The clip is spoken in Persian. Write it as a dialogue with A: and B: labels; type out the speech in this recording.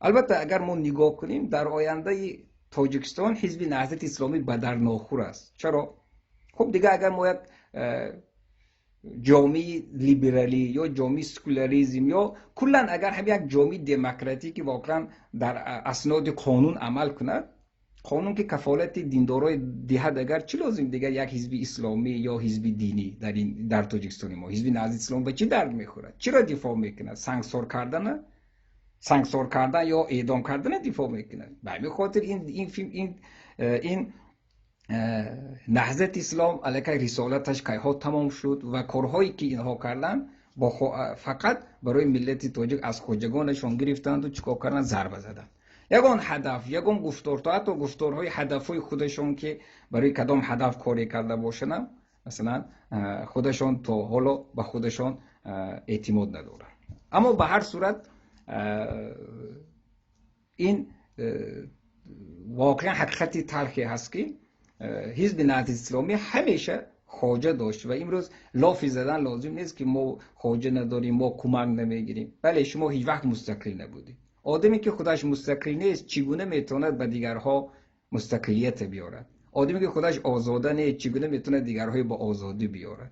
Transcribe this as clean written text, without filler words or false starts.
A: البته اگر ما نگاه کنیم در آینده تاجیکستان حزب نهضت اسلامی به در ناخور است. چرا؟ خب دیگه اگر ما یک جامعه لیبرالی یا جامعه سکولاریزم یا کلا اگر هم یک جامعه دموکراتیکی واقعا در اسناد قانون عمل کند، قانون که کفالت دیندارای دهد، اگر چی لازم دیگه یک حزب اسلامی یا حزب دینی در تاجیکستان ما حزب نهضت اسلامی به چی درد میخورد؟ چرا دفاع میکنه؟ سانسور کردن یا اعدام کردن دفاع میکنه. به همین خاطر این نهضت اسلام علیه رسالتش که ها تمام شد و کارهایی که اینها کردن فقط برای ملت تاجیک از خوجگانشون گرفتند و چیکار کردن؟ ضربه زدن. یگان هدف، یگان گفتار، تا حتی گفتارهای هدفهای خودشون که برای کدام هدف کاری کرده باشن، مثلا خودشون تا حالا به خودشون اعتماد ندارن. اما به هر صورت این واقعا حقیقت تلخی هست که حزب نهضت اسلامی همیشه خواجه داشت و امروز لافی زدن لازم نیست که ما خواجه نداریم، ما کمک نمیگیریم. بله، شما هیچ وقت مستقل نبودید. آدمی که خودش مستقل نیست چگونه میتواند به دیگرها مستقلیت بیارد؟ آدمی که خودش آزاده نیست چگونه میتونه دیگرها با آزادی بیارد؟